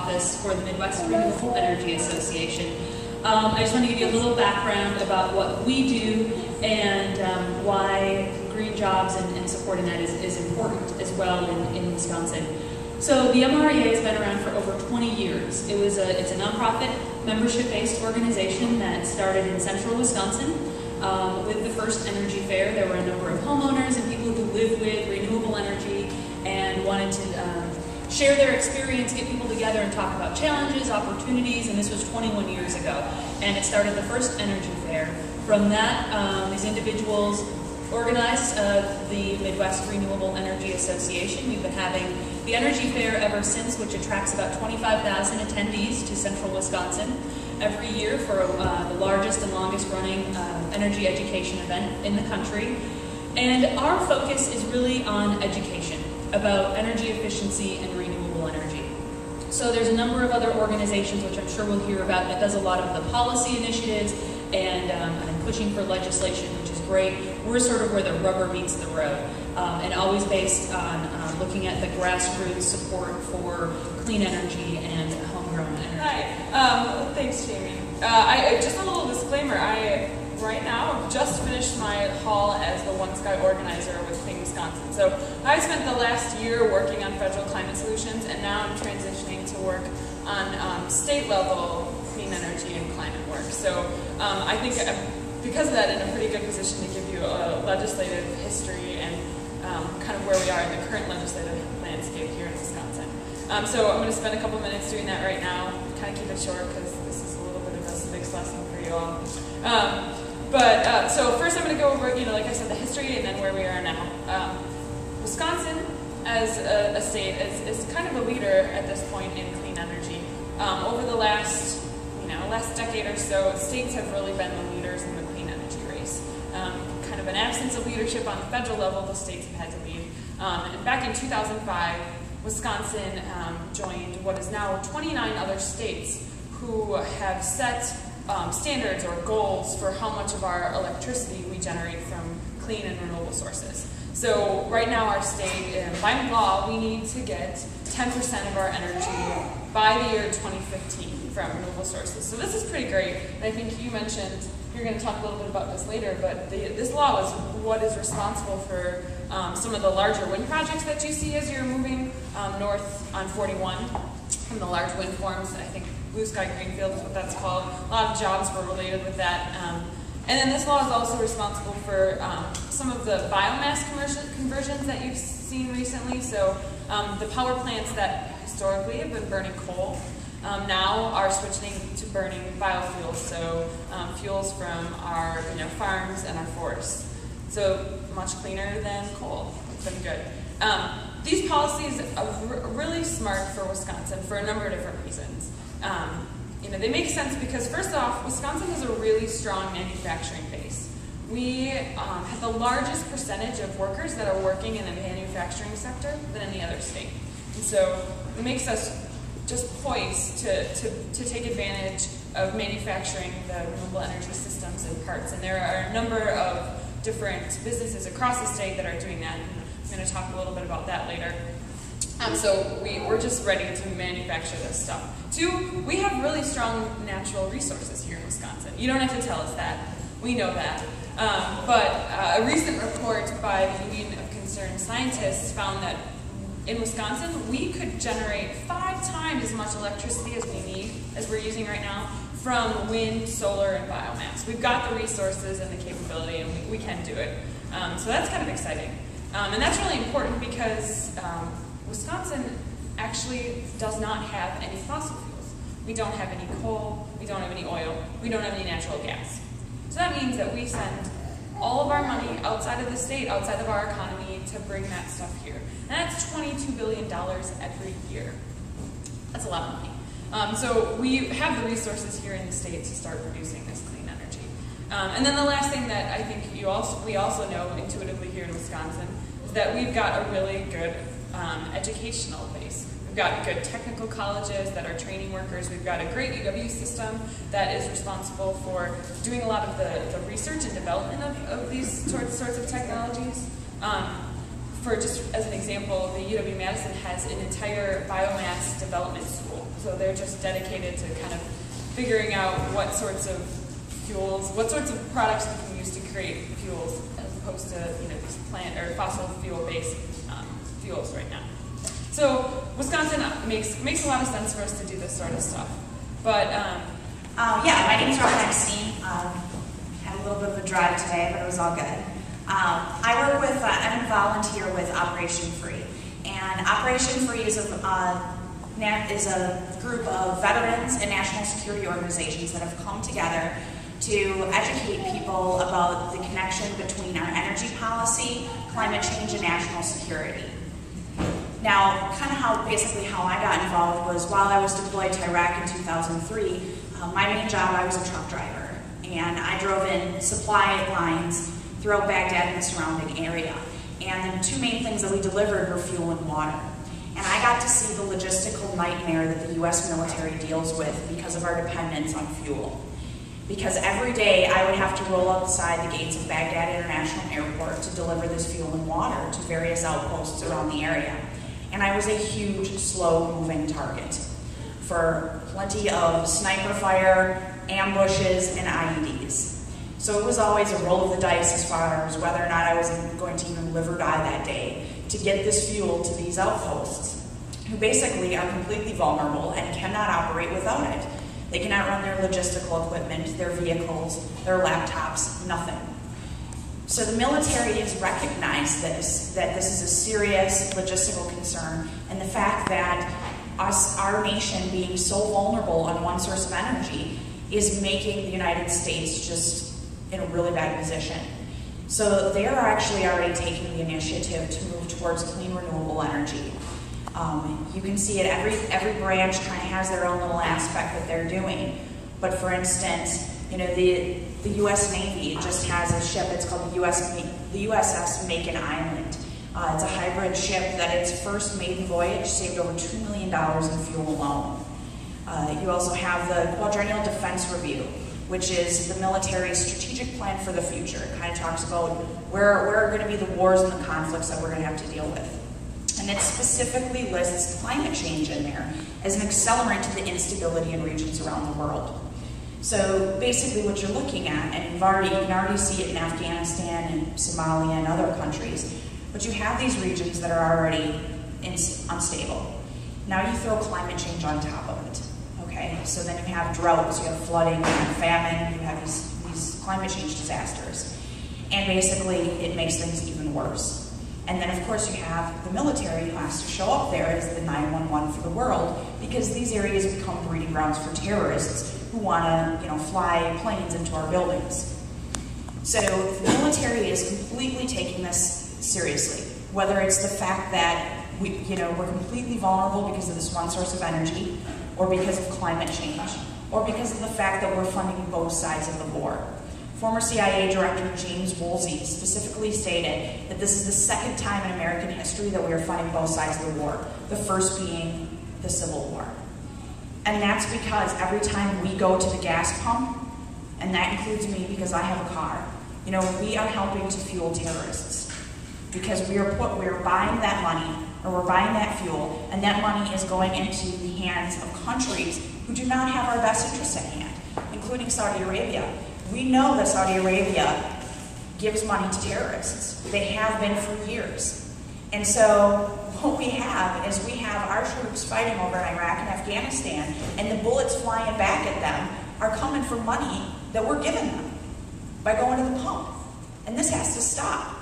office for the Midwest Renewable Energy Association. I just want to give you a little background about what we do and why green jobs and supporting that is important as well in Wisconsin. So the MREA has been around for over 20 years. It's a nonprofit, membership-based organization that started in central Wisconsin. With the first energy fair, there were a number of homeowners and people who lived with renewable energy and wanted to share their experience, get people together and talk about challenges, opportunities, and this was 21 years ago. And it started the first energy fair. From that, these individuals organized the Midwest Renewable Energy Association. We've been having the Energy Fair ever since, which attracts about 25,000 attendees to central Wisconsin every year for the largest and longest running energy education event in the country. And our focus is really on education about energy efficiency and renewable energy. So there's a number of other organizations, which I'm sure we'll hear about, that does a lot of the policy initiatives and pushing for legislation, which is great. We're sort of where the rubber meets the road, and always based on looking at the grassroots support for clean energy and homegrown energy. Hi, thanks Jamie. Just a little disclaimer, I right now have just finished my haul as the One Sky organizer with Clean Wisconsin. So I spent the last year working on federal climate solutions, and now I'm transitioning to work on state level clean energy and climate work. So I think because of that, in a pretty good position to give you a legislative history and kind of where we are in the current legislative landscape here in Wisconsin. So I'm going to spend a couple minutes doing that right now, kind of keep it short because this is a little bit of a civics lesson for you all. So first I'm going to go over, like I said, the history and then where we are now. Wisconsin, as a state, is kind of a leader at this point in clean energy. Over the last decade or so, states have really been the leaders in the clean energy race. Kind of an absence of leadership on the federal level, the states have had to lead. And back in 2005, Wisconsin joined what is now 29 other states who have set standards or goals for how much of our electricity we generate from clean and renewable sources. So right now our state, by law, we need to get 10% of our energy by the year 2015 from renewable sources. So this is pretty great. And I think you mentioned, you're going to talk a little bit about this later, but this law is what is responsible for some of the larger wind projects that you see as you're moving north on 41 from the large wind farms. I think Blue Sky Greenfield is what that's called. A lot of jobs were related with that. And then this law is also responsible for some of the biomass conversions that you've seen recently. So the power plants that historically have been burning coal now are switching to burning biofuels, so fuels from our farms and our forests. So much cleaner than coal. It's been good. These policies are really smart for Wisconsin for a number of different reasons. They make sense because, first off, Wisconsin has a really strong manufacturing base. We have the largest percentage of workers that are working in the manufacturing sector than any other state. And so it makes us just poised to take advantage of manufacturing the renewable energy systems and parts. And there are a number of different businesses across the state that are doing that. And I'm going to talk a little bit about that later. So we're just ready to manufacture this stuff. Two, we have really strong natural resources here in Wisconsin. You don't have to tell us that. We know that. But a recent report by the Union of Concerned Scientists found that in Wisconsin, we could generate 5 times as much electricity as we need, as we're using right now, from wind, solar, and biomass. We've got the resources and the capability, and we can do it. So that's kind of exciting. And that's really important because Wisconsin actually does not have any fossil fuels. We don't have any coal, we don't have any oil, we don't have any natural gas. So that means that we send all of our money outside of the state, outside of our economy, to bring that stuff here. And that's $22 billion every year. That's a lot of money. So we have the resources here in the state to start producing this clean energy. And then the last thing that I think we also know intuitively here in Wisconsin is that we've got a really good educational base. We've got good technical colleges that are training workers. We've got a great UW system that is responsible for doing a lot of the research and development of these sorts of technologies. For just as an example, the UW-Madison has an entire biomass development school. So they're just dedicated to kind of figuring out what sorts of fuels, what sorts of products we can use to create fuels as opposed to these plant or fossil fuel-based fuels right now. So Wisconsin makes a lot of sense for us to do this sort of stuff. But yeah, my name is Robin Epstein. Had a little bit of a drive today, but it was all good. I work with, I'm a volunteer with Operation Free. And Operation Free is a group of veterans and national security organizations that have come together to educate people about the connection between our energy policy, climate change, and national security. Now, kind of basically how I got involved was while I was deployed to Iraq in 2003, my main job, I was a truck driver. And I drove in supply lines throughout Baghdad and the surrounding area. And the two main things that we delivered were fuel and water. And I got to see the logistical nightmare that the US military deals with because of our dependence on fuel. Because every day I would have to roll outside the gates of Baghdad International Airport to deliver this fuel and water to various outposts around the area. And I was a huge, slow-moving target for plenty of sniper fire, ambushes, and IEDs. So it was always a roll of the dice as far as whether or not I was going to even live or die that day to get this fuel to these outposts, who basically are completely vulnerable and cannot operate without it. They cannot run their logistical equipment, their vehicles, their laptops, nothing. So the military has recognized this, that this is a serious logistical concern, and the fact that our nation being so vulnerable on one source of energy is making the United States just in a really bad position. So they are actually already taking the initiative to move towards clean, renewable energy. You can see it, every branch kind of has their own little aspect that they're doing. But for instance, the U.S. Navy just has a ship, it's called the USS Macon Island. It's a hybrid ship that its first maiden voyage saved over $2 million in fuel alone. You also have the Quadrennial Defense Review, which is the military's strategic plan for the future. It kind of talks about where are going to be the wars and the conflicts that we're going to have to deal with. And it specifically lists climate change in there as an accelerant to the instability in regions around the world. So basically what you're looking at, and you can already see it in Afghanistan and Somalia and other countries, but you have these regions that are already unstable. Now you throw climate change on top of it. Okay, so then you have droughts, you have flooding, you have famine, you have these climate change disasters. And basically, it makes things even worse. And then, of course, you have the military who has to show up there as the 911 for the world, because these areas become breeding grounds for terrorists who want to, fly planes into our buildings. So the military is completely taking this seriously, whether it's the fact that we're completely vulnerable because of this one source of energy, or because of climate change, or because of the fact that we're funding both sides of the war. Former CIA Director James Woolsey specifically stated that this is the second time in American history that we are funding both sides of the war, the first being the Civil War. And that's because every time we go to the gas pump, and that includes me because I have a car, we are helping to fuel terrorists. Because we are buying that money, or we're buying that fuel, and that money is going into the hands of countries who do not have our best interests at hand, including Saudi Arabia. We know that Saudi Arabia gives money to terrorists. They have been for years. And so what we have is we have our troops fighting over in Iraq and Afghanistan, and the bullets flying back at them are coming from money that we're giving them by going to the pump. And this has to stop.